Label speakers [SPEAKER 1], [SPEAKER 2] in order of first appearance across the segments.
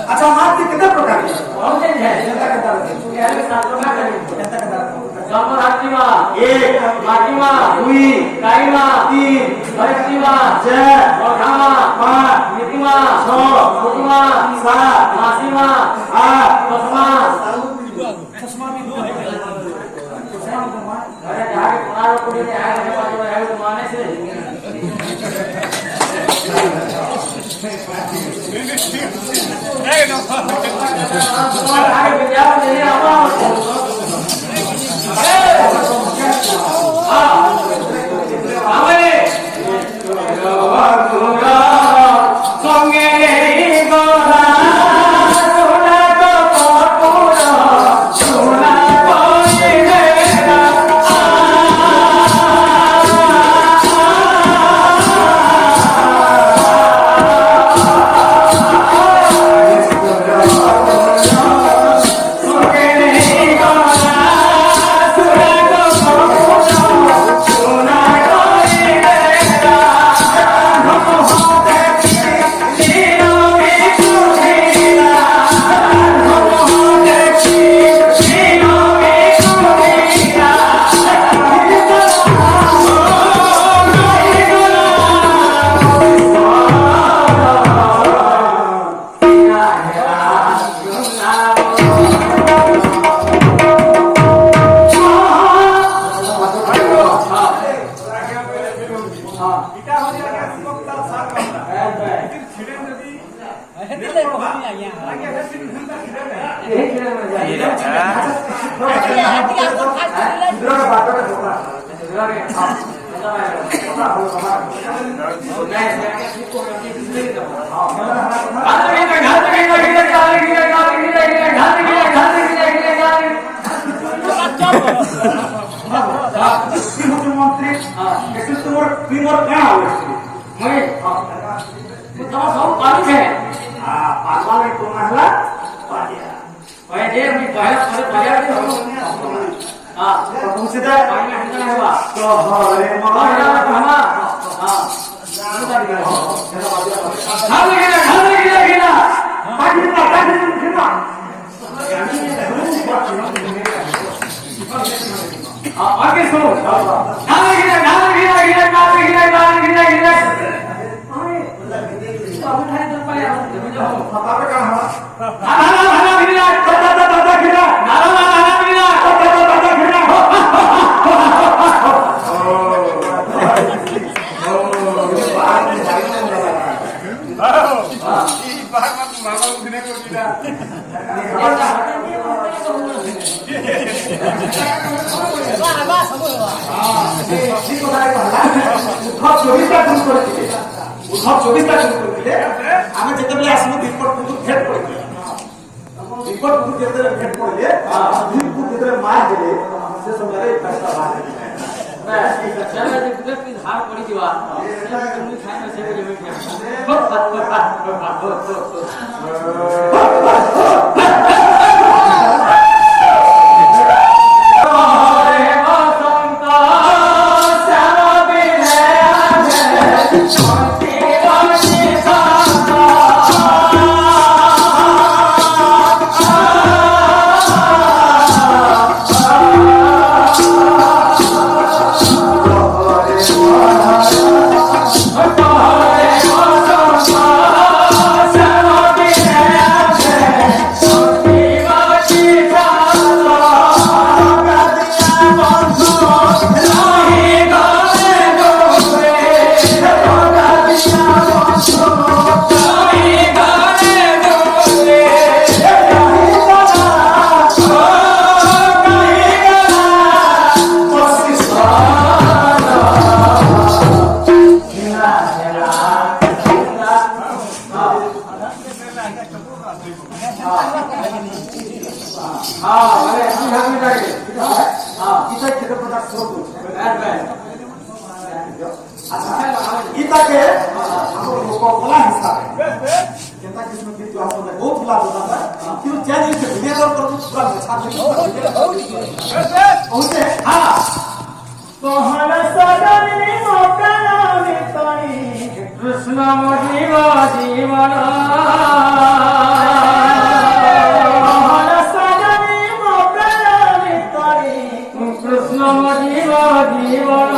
[SPEAKER 1] अच्छा माटी कितने प्रकार की एक माटीमा दुई काईमा तीन भैंसीमा चार गोठामा पाँच नीतिमा छ फुटमा सात मासीमा आठ दसमा चश्मा भी दो अरे जाके पुनारो कोडी ने आए ने पाछो आए तो माने से आगे विद्यार्थी नहीं आवा
[SPEAKER 2] कृष्ण
[SPEAKER 1] জীব জীবন কৃষ্ণ জীব জীবন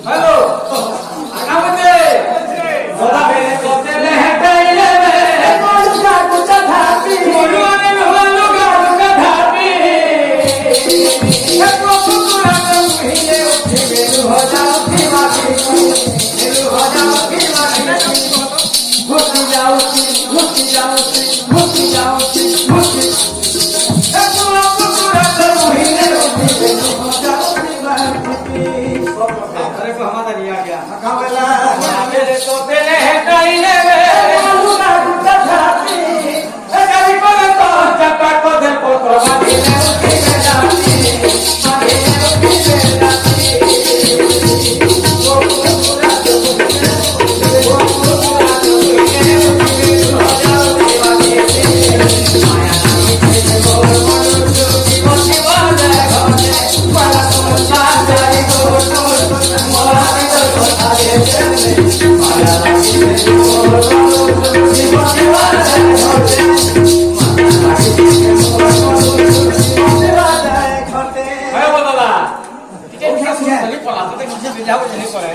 [SPEAKER 2] Hello. अरे को हमारा लिया गया
[SPEAKER 1] मेरे तो तेरे कईले में लुना गुटा छाती कभी पर तो जटा को दे पोतो बाती ने उठी में जाती मारे ने उठी में जाती वो पूरा वो पूरा ने उठी में हो जाओ दीवानी माया नामी से बोल बोल जीवन जीवन घोटे वाला तो जाए गो मोरा तो आए माया नामी से बोल बोल जीवन जीवन घोटे
[SPEAKER 2] अरे बोला ला ठीक है क्या सुन चली पड़ा तो किसी भी जाओ चली पड़े